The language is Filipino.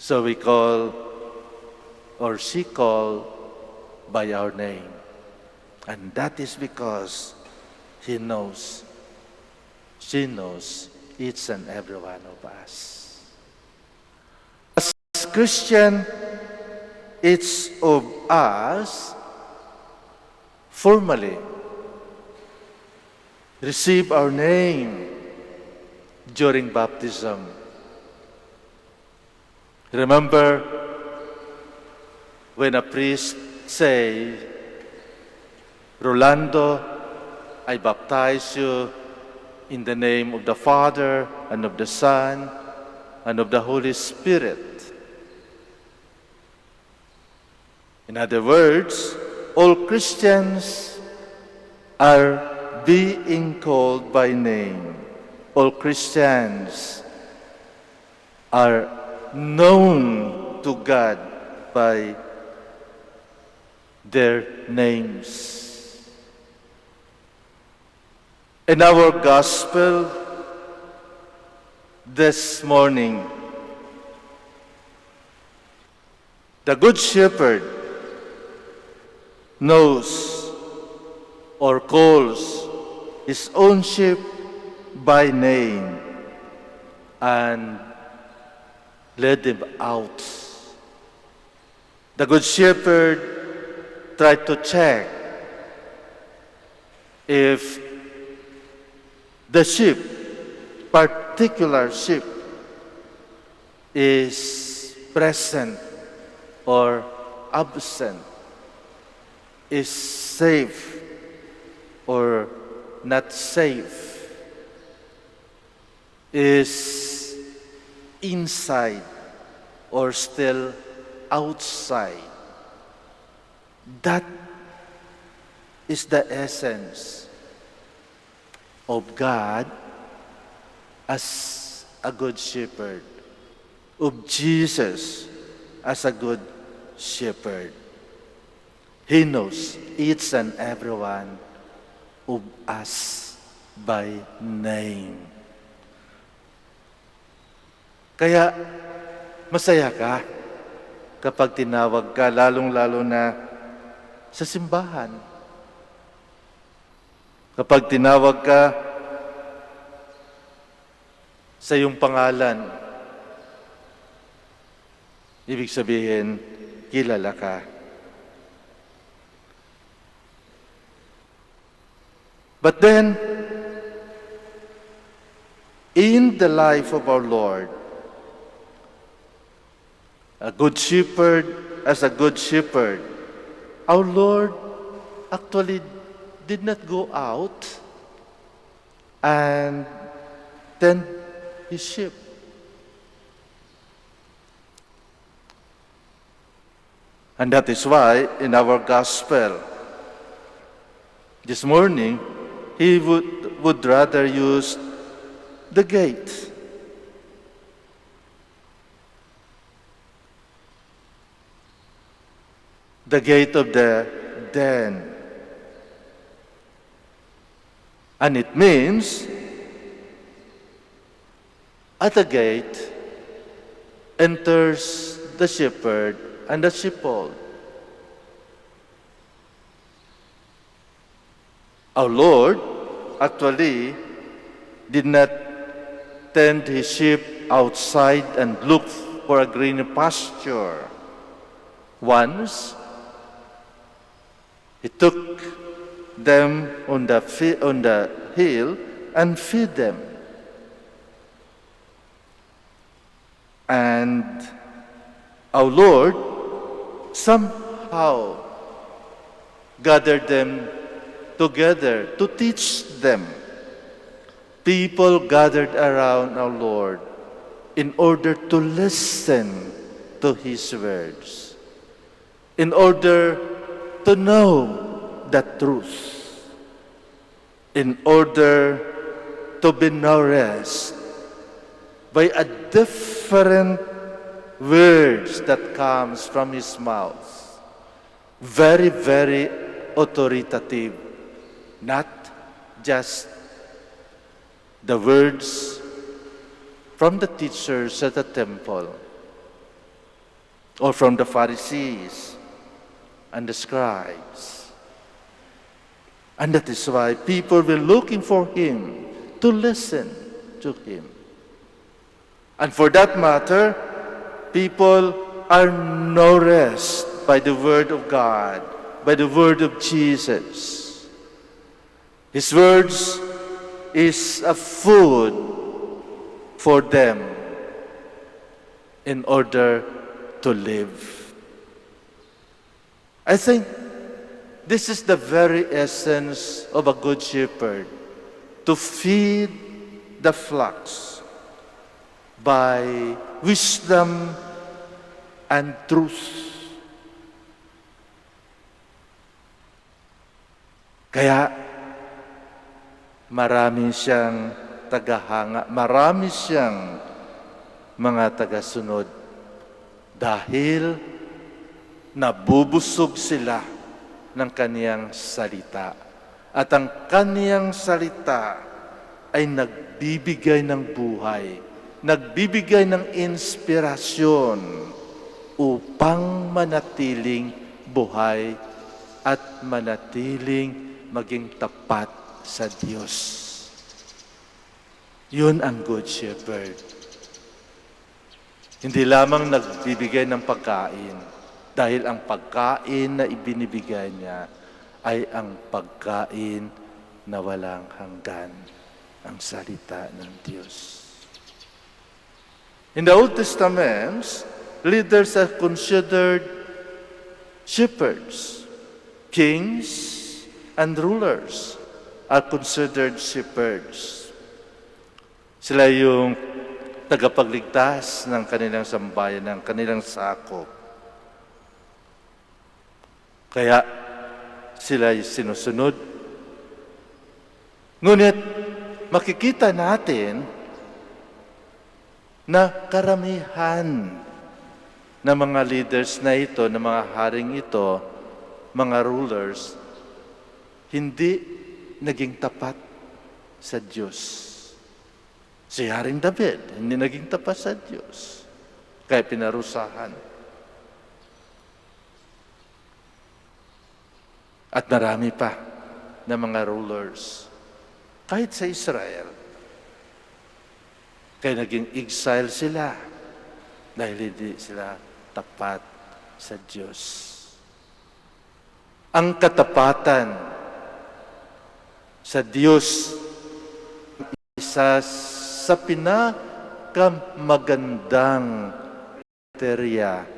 So we call, or she called, by our name. And that is because He knows, she knows each and every one of us. As Christian, each of us formally receive our name during baptism. Remember when a priest say, Rolando, I baptize you in the name of the Father and of the Son and of the Holy Spirit. In other words, all Christians are being called by name. All Christians are known to God by their names. In our gospel this morning, the Good Shepherd knows or calls his own sheep by name and led them out. The Good Shepherd tried to check if the sheep, particular sheep, is present or absent, is safe or not safe, is inside or still outside. That is the essence of God as a good shepherd, of Jesus as a good shepherd. He knows each and every one of us by name. Kaya masaya ka kapag tinawag ka, lalong-lalo na sa simbahan. Kapag tinawag ka sa iyong pangalan, ibig sabihin, kilala ka. But then, in the life of our Lord, a good shepherd, as a good shepherd, our Lord actually did not go out and tend his sheep. And that is why in our gospel this morning, he would rather use the gate. The gate of the den. And it means, at the gate enters the shepherd and the sheepfold. Our Lord actually did not tend his sheep outside and look for a green pasture. Once, he took them on the hill and feed them. And our Lord somehow gathered them together to teach them. People gathered around our Lord in order to listen to His words, in order to know the truth, in order to be nourished by a different words that comes from His mouth. Very, very authoritative. Not just the words from the teachers at the temple, or from the Pharisees and the scribes. And that is why people were looking for him, to listen to him. And for that matter, people are nourished by the Word of God, by the Word of Jesus. His words is a food for them in order to live. I think this is the very essence of a good shepherd, to feed the flocks by wisdom and truth. Kaya marami siyang tagahanga, marami siyang mga tagasunod dahil nabubusog sila ng kaniyang salita. At ang kaniyang salita ay nagbibigay ng buhay, nagbibigay ng inspirasyon upang manatiling buhay at manatiling maging tapat sa Diyos. Yun ang Good Shepherd. Hindi lamang nagbibigay ng pagkain, dahil ang pagkain na ibinibigay niya ay ang pagkain na walang hanggan, ang salita ng Diyos. In the Old Testament, leaders are considered shepherds. Kings and rulers are considered shepherds. Sila yung tagapagligtas ng kanilang sambayan, ng kanilang sakop. Kaya sila ay sinusunod. Ngunit makikita natin na karamihan ng mga leaders na ito, ng mga haring ito, mga rulers, hindi naging tapat sa Diyos. Si Haring David, hindi naging tapat sa Diyos. Kaya pinarusahan. At marami pa na mga rulers, kahit sa Israel, kaya naging exile sila dahil hindi sila tapat sa Diyos. Ang katapatan sa Diyos isa sa pinakamagandang kriteria